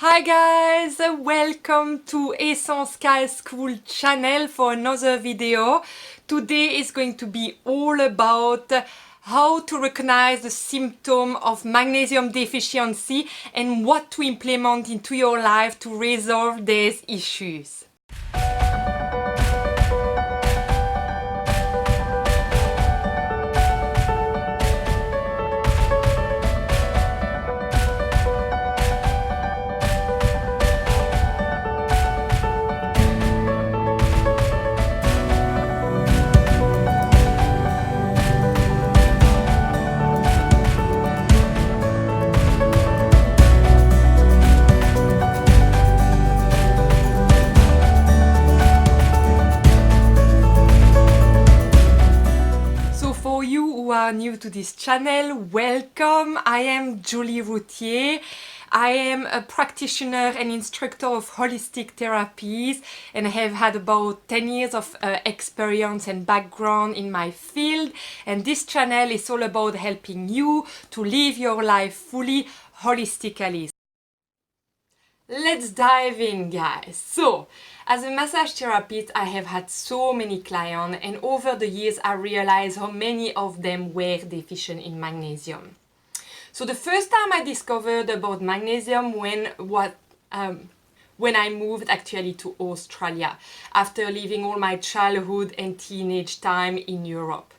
Hi guys, welcome to Essence Sky School channel for another video. Today is going to be all about how to recognize the symptom of magnesium deficiency and what to implement into your life to resolve these issues. For you who are new to this channel, welcome. I am Julie Routhier. I am a practitioner and instructor of holistic therapies, and I have had about 10 years of experience and background in my field. And this channel is all about helping you to live your life fully holistically. Let's dive in, guys. So, as a massage therapist, I have had so many clients, and over the years I realized how many of them were deficient in magnesium. So the first time I discovered about magnesium when I moved actually to Australia after living all my childhood and teenage time in Europe.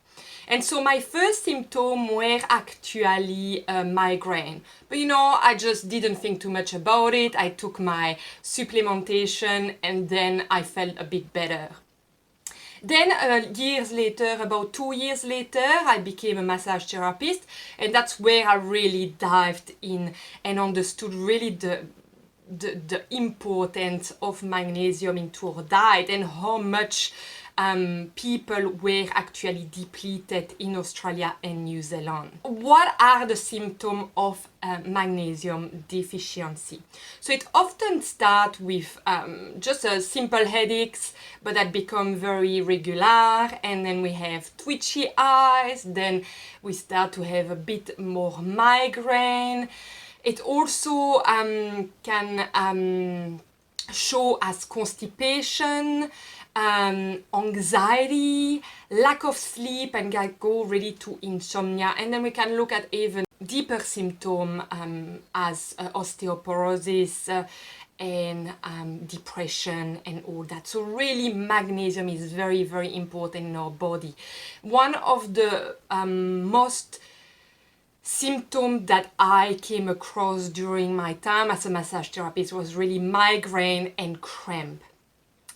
And so my first symptoms were actually a migraine. But I just didn't think too much about it. I took my supplementation and then I felt a bit better. Then years later, about 2 years later, I became a massage therapist, and that's where I really dived in and understood really the importance of magnesium into our diet and how much people were actually depleted in Australia and New Zealand. What are the symptoms of magnesium deficiency? So it often starts with just a simple headaches, but that become very regular, and then we have twitchy eyes, then we start to have a bit more migraine. It also can show as constipation, anxiety, lack of sleep, and can go really to insomnia. And then we can look at even deeper symptoms as osteoporosis and depression and all that. So really magnesium is very, very important in our body. One of the most symptom that I came across during my time as a massage therapist was really migraine and cramp.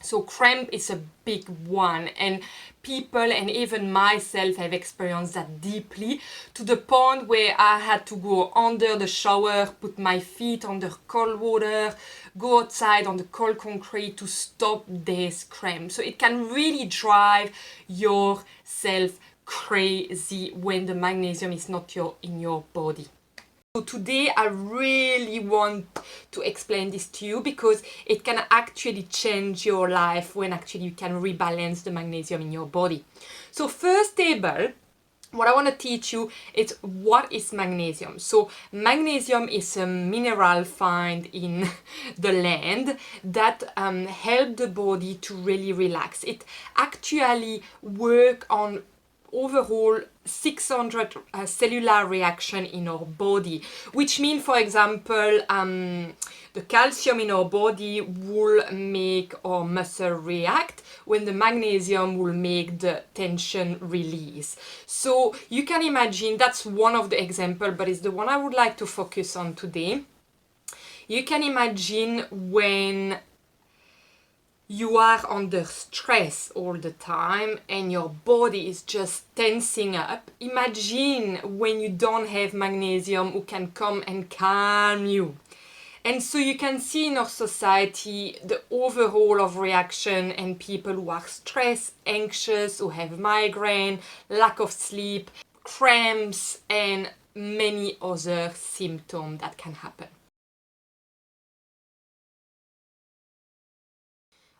So cramp is a big one, and people and even myself have experienced that deeply, to the point where I had to go under the shower, put my feet under cold water, go outside on the cold concrete to stop this cramp. So it can really drive yourself crazy when the magnesium is not in your body. So today I really want to explain this to you because it can actually change your life when actually you can rebalance the magnesium in your body. So first table, what I want to teach you is what is magnesium. So magnesium is a mineral found in the land that help the body to really relax. It actually work on overall 600 cellular reaction in our body, which means, for example, the calcium in our body will make our muscle react when the magnesium will make the tension release. So you can imagine, that's one of the examples, but it's the one I would like to focus on today. You can imagine when you are under stress all the time and your body is just tensing up. Imagine when you don't have magnesium who can come and calm you. And so you can see in our society the overall of reaction and people who are stressed, anxious, who have migraine, lack of sleep, cramps, and many other symptoms that can happen.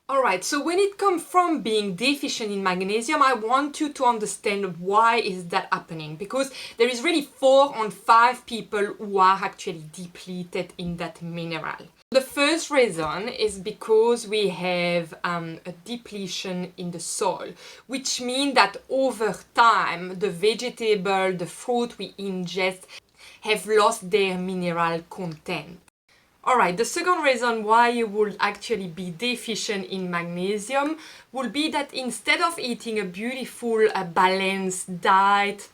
Alright, so when it comes from being deficient in magnesium, I want you to understand why is that happening, because there is really 4 on 5 people who are actually depleted in that mineral. The first reason is because we have a depletion in the soil, which means that over time the vegetable, the fruit we ingest have lost their mineral content. Alright, the second reason why you would actually be deficient in magnesium would be that instead of eating a beautiful, balanced diet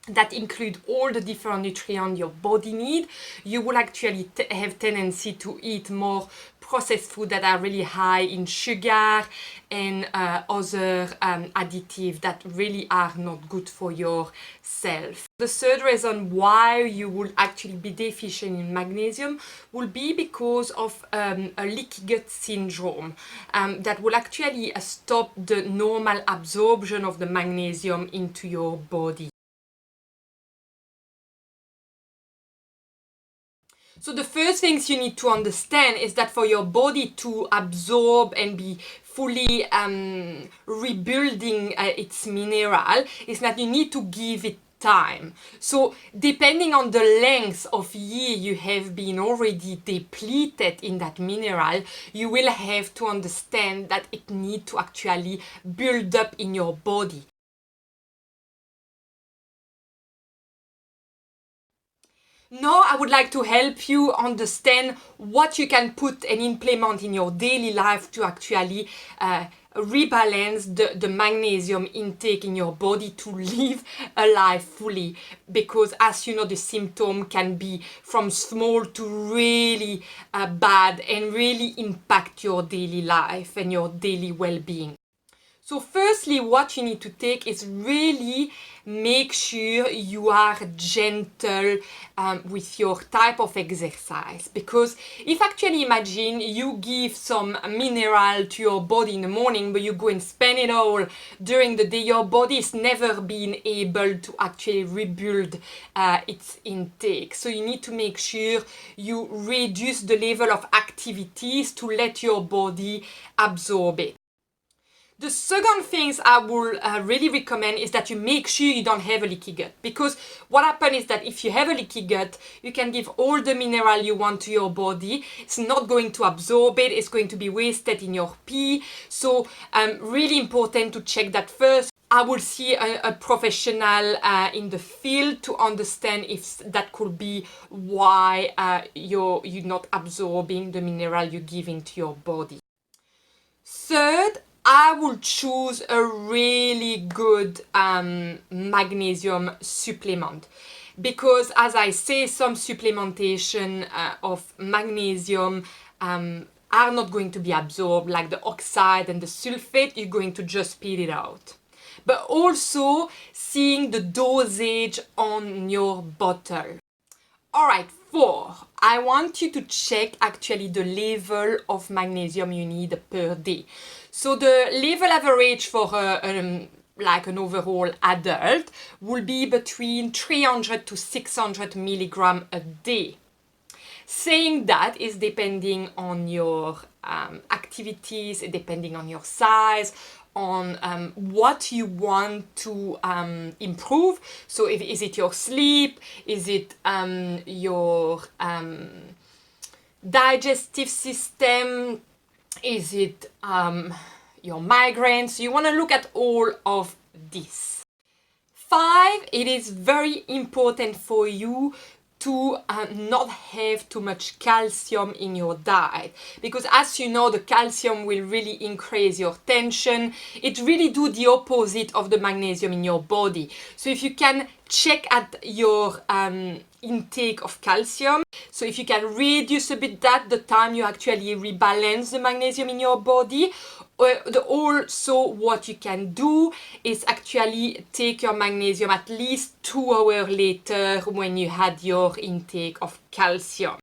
that include all the different nutrients your body need, you will actually have tendency to eat more processed food that are really high in sugar and other additives that really are not good for yourself. The third reason why you will actually be deficient in magnesium will be because of a leaky gut syndrome that will actually stop the normal absorption of the magnesium into your body. So the first things you need to understand is that for your body to absorb and be fully rebuilding its mineral is that you need to give it time. So depending on the length of year you have been already depleted in that mineral, you will have to understand that it needs to actually build up in your body. Now I would like to help you understand what you can put and implement in your daily life to actually rebalance the magnesium intake in your body to live a life fully, because as you know, the symptom can be from small to really bad and really impact your daily life and your daily well-being. So firstly, what you need to take is really make sure you are gentle with your type of exercise. Because if actually imagine you give some mineral to your body in the morning, but you go and spend it all during the day, your body is never been able to actually rebuild its intake. So you need to make sure you reduce the level of activities to let your body absorb it. The second things I will really recommend is that you make sure you don't have a leaky gut, because what happens is that if you have a leaky gut, you can give all the mineral you want to your body. It's not going to absorb it. It's going to be wasted in your pee. So really important to check that first. I will see a professional in the field to understand if that could be why you're not absorbing the mineral you're giving to your body. Third, I would choose a really good magnesium supplement, because as I say, some supplementation of magnesium are not going to be absorbed, like the oxide and the sulfate. You're going to just spit it out. But also seeing the dosage on your bottle. Alright, 4. I want you to check actually the level of magnesium you need per day. So the level average for like an overall adult will be between 300 to 600 milligram a day. Saying that is depending on your activities, depending on your size, on what you want to improve. So is it your sleep? Is it your digestive system? Is it your migraines? You want to look at all of this. 5, it is very important for you to not have too much calcium in your diet, because as you know, the calcium will really increase your tension. It really do the opposite of the magnesium in your body. So if you can check at your intake of calcium, so if you can reduce a bit that, the time you actually rebalance the magnesium in your body. Also what you can do is actually take your magnesium at least 2 hours later when you had your intake of calcium.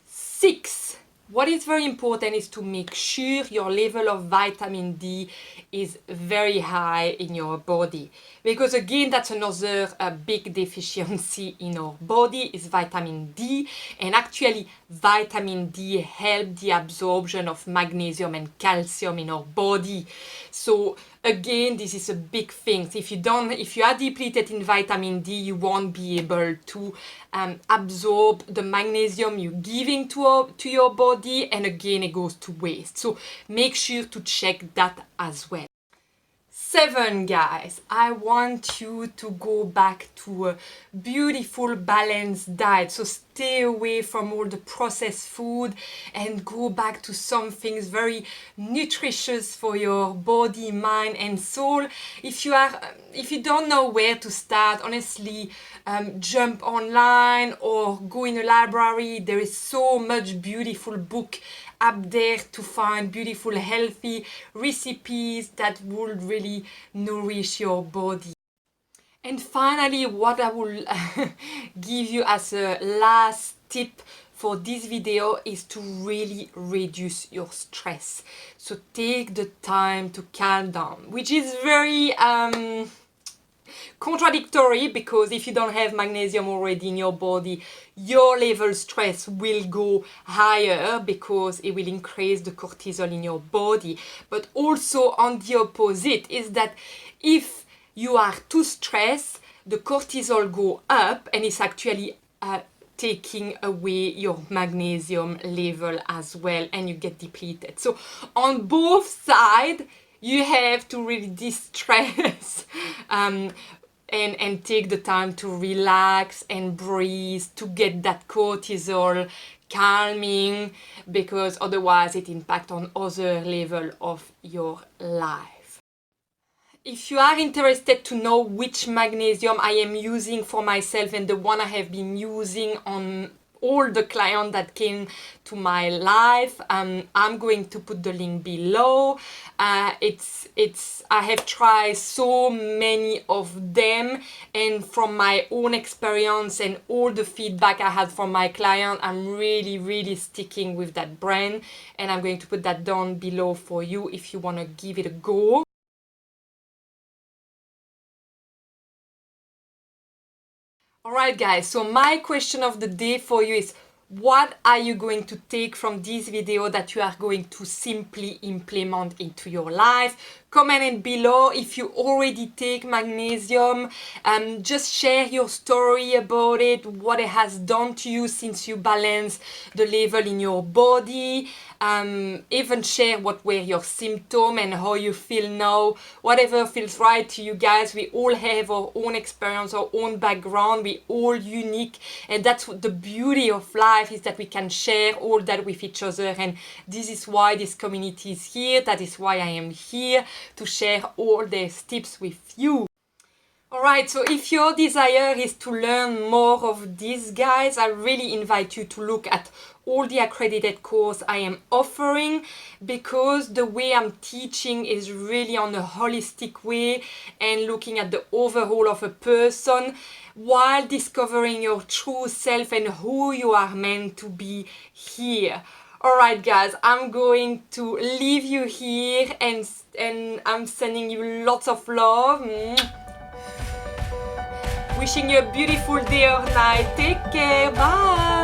6. What is very important is to make sure your level of vitamin D is very high in your body, because again, that's another big deficiency in our body is vitamin D, and actually vitamin D helps the absorption of magnesium and calcium in our body. So Again, this is a big thing. If you are depleted in vitamin D, you won't be able to absorb the magnesium you're giving to your body, and again, it goes to waste. So make sure to check that as well. 7, guys, I want you to go back to a beautiful balanced diet. So stay away from all the processed food and go back to some things very nutritious for your body, mind and soul. If you don't know where to start, honestly, jump online or go in a library. There is so much beautiful book up there to find beautiful healthy recipes that will really nourish your body. And finally, what I will give you as a last tip for this video is to really reduce your stress. So take the time to calm down, which is very contradictory, because if you don't have magnesium already in your body, your level stress will go higher because it will increase the cortisol in your body. But also on the opposite is that if you are too stressed, the cortisol go up, and it's actually taking away your magnesium level as well, and you get depleted. So on both sides, you have to really de-stress and take the time to relax and breathe to get that cortisol calming, because otherwise it impacts on other level of your life. If you are interested to know which magnesium I am using for myself and the one I have been using on all the clients that came to my life, I'm going to put the link below. I have tried so many of them, and from my own experience and all the feedback I had from my client, I'm really sticking with that brand, and I'm going to put that down below for you if you want to give it a go. Alright guys, so my question of the day for you is, what are you going to take from this video that you are going to simply implement into your life? Comment it below if you already take magnesium. Just share your story about it, what it has done to you since you balance the level in your body. Even share what were your symptoms and how you feel now. Whatever feels right to you guys. We all have our own experience, our own background. We all unique, and that's what the beauty of life is, that we can share all that with each other. And this is why this community is here. That is why I am here, to share all these tips with you. Alright, so if your desire is to learn more of these guys, I really invite you to look at all the accredited course I am offering, because the way I'm teaching is really on a holistic way and looking at the overall of a person while discovering your true self and who you are meant to be here. Alright guys, I'm going to leave you here, and I'm sending you lots of love. Wishing you a beautiful day or night. Take care. Bye.